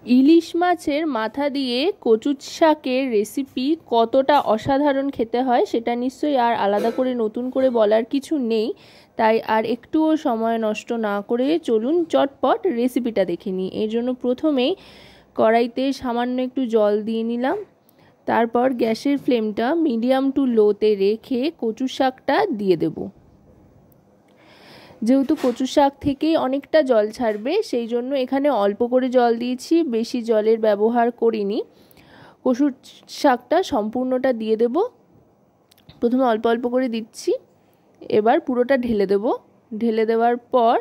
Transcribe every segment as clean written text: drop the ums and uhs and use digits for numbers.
ইলিশ মাছের মাথা দিয়ে কচু শাকের রেসিপি কতটা অসাধারণ খেতে হয় সেটা নিশ্চয়ই আর আলাদা করে নতুন করে বলার কিছু নেই। তাই আর একটুও সময় নষ্ট না করে চলুন চটপট রেসিপিটা দেখে নিই। এর জন্য প্রথমেই কড়াইতে সামান্য একটু জল দিয়ে নিলাম। তারপর গ্যাসের ফ্লেমটা মিডিয়াম টু লোতে রেখে কচু শাকটা দিয়ে দেব। যেহেতু কচু শাক থেকেই অনেকটা জল ছাড়বে, সেই জন্য এখানে অল্প করে জল দিয়েছি, বেশি জলের ব্যবহার করিনি। কচু শাকটা সম্পূর্ণটা দিয়ে দেব। প্রথমে অল্প অল্প করে দিচ্ছি, এবার পুরোটা ঢেলে দেব। ঢেলে দেওয়ার পর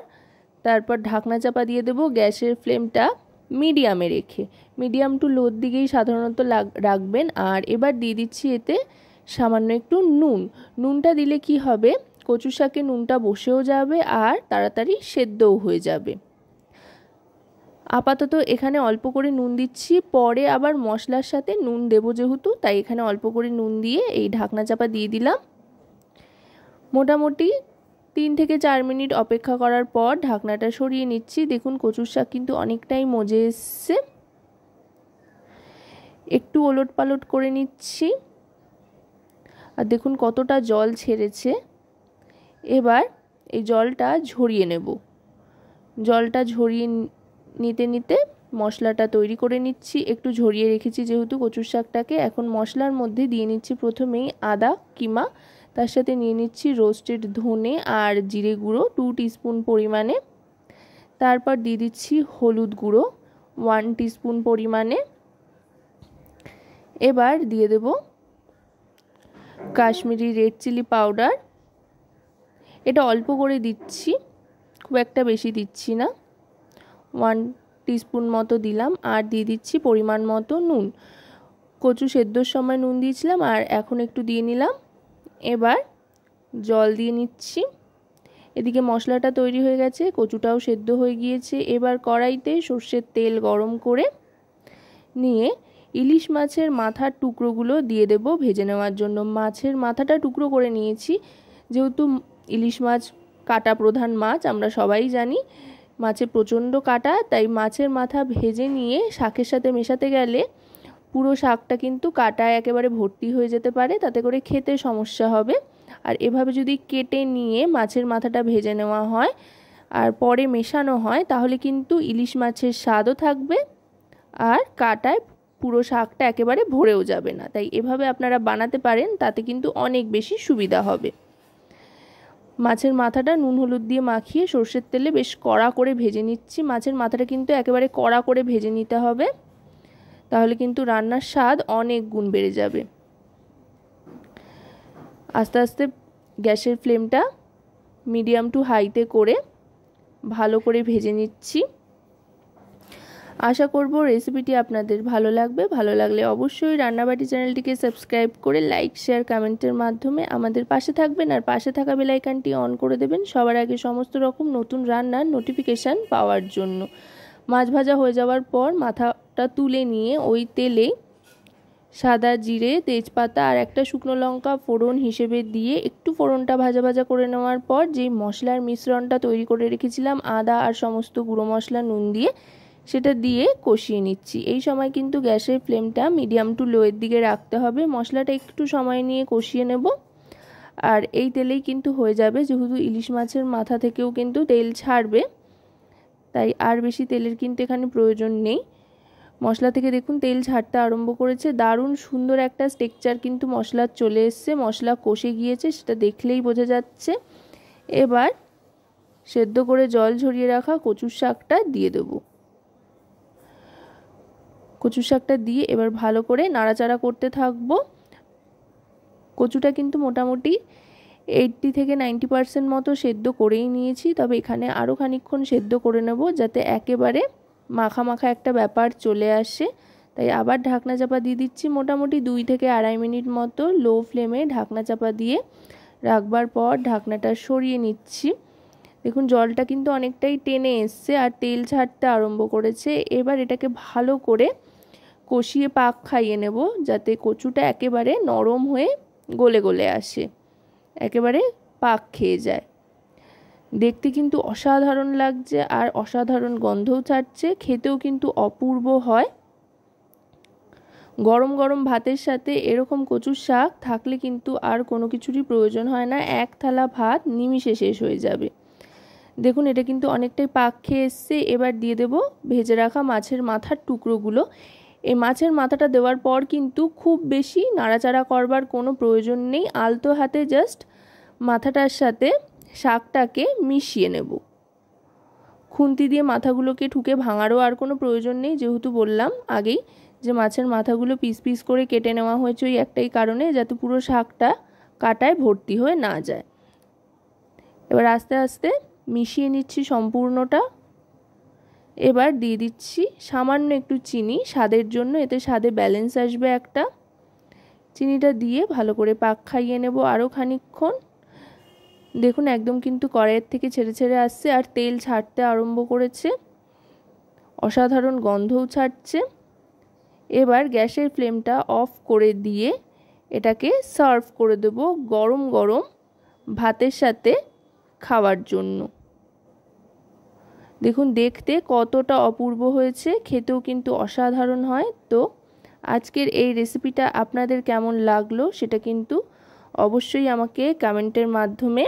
তারপর ঢাকনা চাপা দিয়ে দেব গ্যাসের ফ্লেমটা মিডিয়ামে রেখে। মিডিয়াম টু লোর দিকেই সাধারণত রাখবেন। আর এবার দিয়ে দিচ্ছি এতে সামান্য একটু নুন। নুনটা দিলে কি হবে, কচু শাকে নুনটা বসেও যাবে আর তাড়াতাড়ি সেদ্ধও হয়ে যাবে। আপাতত এখানে অল্প করে নুন দিচ্ছি, পরে আবার মশলার সাথে নুন দেবো যেহেতু, তাই এখানে অল্প করে নুন দিয়ে এই ঢাকনা চাপা দিয়ে দিলাম। মোটামুটি 3 থেকে 4 মিনিট অপেক্ষা করার পর ঢাকনাটা সরিয়ে নিচ্ছি। দেখুন কচুর শাক কিন্তু অনেকটাই মজে এসছে। একটু ওলট পালট করে নিচ্ছি আর দেখুন কতটা জল ছেড়েছে। এবার এই জলটা ঝরিয়ে নেব। জলটা ঝরিয়ে নিতে নিতে মশলাটা তৈরি করে নিচ্ছি। একটু ঝরিয়ে রেখেছি যেহেতু কচুর শাকটাকে। এখন মশলার মধ্যে দিয়ে নিচ্ছি প্রথমেই আদা কিমা, তার সাথে নিয়ে নিচ্ছি রোস্টেড ধনে আর জিরে গুঁড়ো 2 টিস্পুন পরিমাণে। তারপর দিয়ে দিচ্ছি হলুদ গুঁড়ো 1 টিস্পুন পরিমাণে। এবার দিয়ে দেব কাশ্মীরি রেড চিলি পাউডার। এটা অল্প করে দিচ্ছি, খুব একটা বেশি দিচ্ছি না, 1 টিস্পুন মতো দিলাম। আর দিয়ে দিচ্ছি পরিমাণ মতো নুন। কচু সেদ্ধর সময় নুন দিয়েছিলাম আর এখন একটু দিয়ে নিলাম। এবার জল দিয়ে নিচ্ছি। এদিকে মশলাটা তৈরি হয়ে গেছে, কচুটাও সেদ্ধ হয়ে গিয়েছে। এবার কড়াইতে সর্ষের তেল গরম করে নিয়ে ইলিশ মাছের মাথার টুকরোগুলো দিয়ে দেব ভেজে নেওয়ার জন্য। মাছের মাথাটা টুকরো করে নিয়েছি, যেহেতু ইলিশ মাছ কাঁটা প্রধান মাছ, আমরা সবাই জানি মাছে প্রচণ্ড কাঁটা, তাই মাছের মাথা ভেজে নিয়ে শাকের সাথে মেশাতে গেলে পুরো শাকটা কিন্তু কাঁটায় একেবারে ভর্তি হয়ে যেতে পারে, তাতে করে খেতে সমস্যা হবে। আর এভাবে যদি কেটে নিয়ে মাছের মাথাটা ভেজে নেওয়া হয় আর পরে মেশানো হয়, তাহলে কিন্তু ইলিশ মাছের স্বাদও থাকবে আর কাঁটায় পুরো শাকটা একেবারে ভরেও যাবে না। তাই এভাবে আপনারা বানাতে পারেন, তাতে কিন্তু অনেক বেশি সুবিধা হবে। মাছের মাথাটা নুন হলুদ দিয়ে মাখিয়ে সর্ষের তেলে বেশ কড়া করে ভেজে নিচ্ছি। মাছের মাথাটা কিন্তু একেবারে কড়া করে ভেজে নিতে হবে, তাহলে কিন্তু রান্নার স্বাদ অনেক গুণ বেড়ে যাবে। আস্তে আস্তে গ্যাসের ফ্লেমটা মিডিয়াম টু হাইতে করে ভালো করে ভেজে নিচ্ছি। আশা করব রেসিপিটি আপনাদের ভালো লাগবে। ভালো লাগলে অবশ্যই রান্নাবাটি চ্যানেলটিকে সাবস্ক্রাইব করে লাইক শেয়ার কমেন্টের মাধ্যমে আমাদের পাশে থাকবেন আর পাশে থাকা বেল আইকনটি অন করে দেবেন সবার আগে সমস্ত রকম নতুন রান্নার নোটিফিকেশান পাওয়ার জন্য। মাছ ভাজা হয়ে যাওয়ার পর মাথাটা তুলে নিয়ে ওই তেলে সাদা জিরে, তেজপাতা আর একটা শুকনো লঙ্কা ফোড়ন হিসেবে দিয়ে একটু ফোড়নটা ভাজা ভাজা করে নেওয়ার পর যেই মশলার মিশ্রণটা তৈরি করে রেখেছিলাম আদা আর সমস্ত গুঁড়ো মশলা নুন দিয়ে, সেটা দিয়ে কষিয়ে নিচ্ছি। এই সময় কিন্তু গ্যাসের ফ্লেমটা মিডিয়াম টু লোয়ের দিকে রাখতে হবে। মশলাটা একটু সময় নিয়ে কষিয়ে নেব আর এই তেলেই কিন্তু হয়ে যাবে, যেহেতু ইলিশ মাছের মাথা থেকেও কিন্তু তেল ছাড়বে, তাই আর বেশি তেলের কিন্তু এখানে প্রয়োজন নেই। মশলা থেকে দেখুন তেল ছাড়তে আরম্ভ করেছে, দারুণ সুন্দর একটা টেক্সচার কিন্তু মশলার চলে এসছে, মশলা কষে গিয়েছে সেটা দেখলেই বোঝা যাচ্ছে। এবার সেদ্ধ করে জল ঝরিয়ে রাখা কচুর শাকটা দিয়ে দেব। কচু শাকটা দিয়ে এবার ভালো করে নাড়াচাড়া করতে থাকবো। কচুটা কিন্তু মোটামুটি 80 থেকে 90% মতো সেদ্ধ করেই নিয়েছি, তবে এখানে আরও খানিকক্ষণ সেদ্ধ করে নেব যাতে একেবারে মাখা মাখা একটা ব্যাপার চলে আসে। তাই আবার ঢাকনা চাপা দিয়ে দিচ্ছি। মোটামুটি 2 থেকে 2.5 মিনিট মতো লো ফ্লেমে ঢাকনা চাপা দিয়ে রাখবার পর ঢাকনাটা সরিয়ে নিচ্ছি। দেখুন জলটা কিন্তু অনেকটাই টেনে এসছে আর তেল ছাড়তে আরম্ভ করেছে। এবার এটাকে ভালো করে কষিয়ে পাক খাইয়ে নেব যাতে কচুটা একেবারে নরম হয়ে গলে গলে আসে, একেবারে পাক খেয়ে যায়। দেখতে কিন্তু অসাধারণ লাগছে আর অসাধারণ গন্ধও ছাড়ছে, খেতেও কিন্তু অপূর্ব হয়। গরম গরম ভাতের সাথে এরকম কচুর শাক থাকলে কিন্তু আর কোনো কিছুরই প্রয়োজন হয় না, এক থালা ভাত নিমিষে শেষ হয়ে যাবে। দেখুন এটা কিন্তু অনেকটাই পাক খেয়ে এসছে। এবার দিয়ে দেব ভেজে রাখা মাছের মাথার টুকরোগুলো। এই মাছের মাথাটা দেওয়ার পর কিন্তু খুব বেশি নাড়াচাড়া করবার কোনো প্রয়োজন নেই, আলতো হাতে জাস্ট মাথাটার সাথে শাকটাকে মিশিয়ে নেব। খুন্তি দিয়ে মাথাগুলোকে ঠুকে ভাঙারও আর কোনো প্রয়োজন নেই, যেহেতু বললাম আগেই যে মাছের মাথাগুলো পিস পিস করে কেটে নেওয়া হয়েছে ওই একটাই কারণে, যাতে পুরো শাকটা কাটায় ভর্তি হয়ে না যায়। এবার আস্তে আস্তে মিশিয়ে নিচ্ছি সম্পূর্ণটা। এবার দিয়ে দিচ্ছি সামান্য একটু চিনি স্বাদের জন্য, এতে স্বাদে ব্যালেন্স আসবে একটা। চিনিটা দিয়ে ভালো করে পাক খাইয়ে নেব আরও খানিকক্ষণ। দেখুন একদম কিন্তু কড়াইয়ের থেকে ছেড়ে ছেড়ে আসছে আর তেল ছাড়তে আরম্ভ করেছে, অসাধারণ গন্ধও ছাড়ছে। এবার গ্যাসের ফ্লেমটা অফ করে দিয়ে এটাকে সার্ভ করে দেব গরম গরম ভাতের সাথে খাওয়ার জন্য। দেখুন দেখতে কতটা অপূর্ব হয়েছে, খেতেও কিন্তু অসাধারণ হয়। তো আজকের এই রেসিপিটা আপনাদের কেমন লাগলো সেটা কিন্তু অবশ্যই আমাকে কমেন্টের মাধ্যমে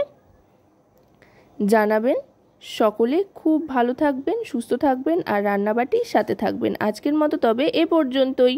জানাবেন। সকলে খুব ভালো থাকবেন, সুস্থ থাকবেন আর রান্নাবাটির সাথে থাকবেন। আজকের মতো তবে এ পর্যন্তই।